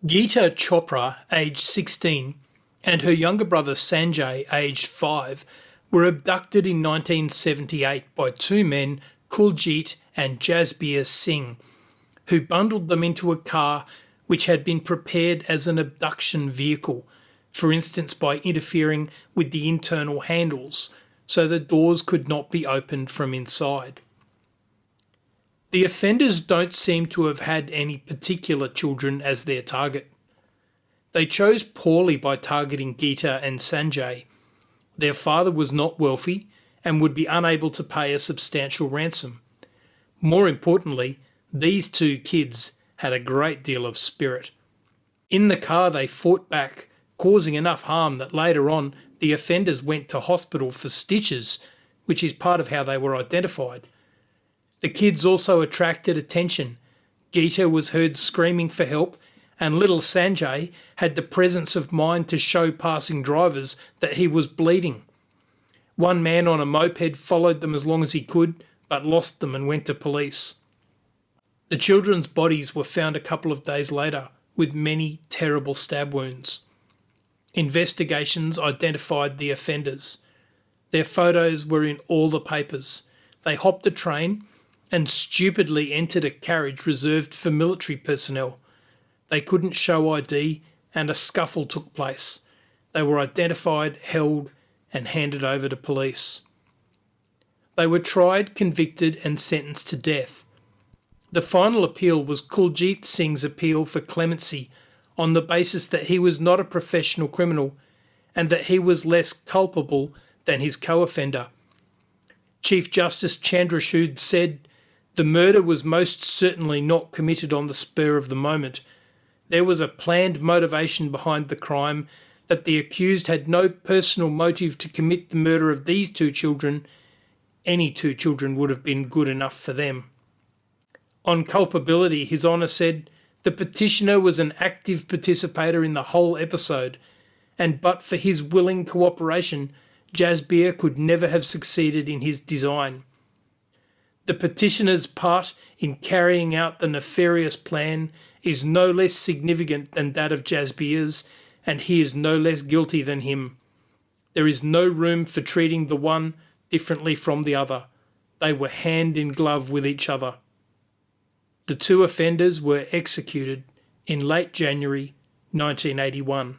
Geeta Chopra, aged 16, and her younger brother Sanjay, aged 5, were abducted in 1978 by two men, Kuljeet and Jasbir Singh, who bundled them into a car which had been prepared as an abduction vehicle, for instance by interfering with the internal handles so the doors could not be opened from inside. The offenders don't seem to have had any particular children as their target. They chose poorly by targeting Geeta and Sanjay. Their father was not wealthy and would be unable to pay a substantial ransom. More importantly, these two kids had a great deal of spirit. In the car they fought back, causing enough harm that later on the offenders went to hospital for stitches, which is part of how they were identified. The kids also attracted attention. Geeta was heard screaming for help, and little Sanjay had the presence of mind to show passing drivers that he was bleeding. One man on a moped followed them as long as he could, but lost them and went to police. The children's bodies were found a couple of days later with many terrible stab wounds. Investigations identified the offenders. Their photos were in all the papers. They hopped a train and stupidly entered a carriage reserved for military personnel. They couldn't show ID and a scuffle took place. They were identified, held and handed over to police. They were tried, convicted and sentenced to death. The final appeal was Kuljeet Singh's appeal for clemency on the basis that he was not a professional criminal and that he was less culpable than his co-offender. Chief Justice Chandrachud said, "The murder was most certainly not committed on the spur of the moment. There was a planned motivation behind the crime, that the accused had no personal motive to commit the murder of these two children. Any two children would have been good enough for them." On culpability, His Honour said, "The petitioner was an active participator in the whole episode, and but for his willing cooperation, Jasbir could never have succeeded in his design. The petitioner's part in carrying out the nefarious plan is no less significant than that of Jasbir's, and he is no less guilty than him. There is no room for treating the one differently from the other. They were hand in glove with each other." The two offenders were executed in late January 1981.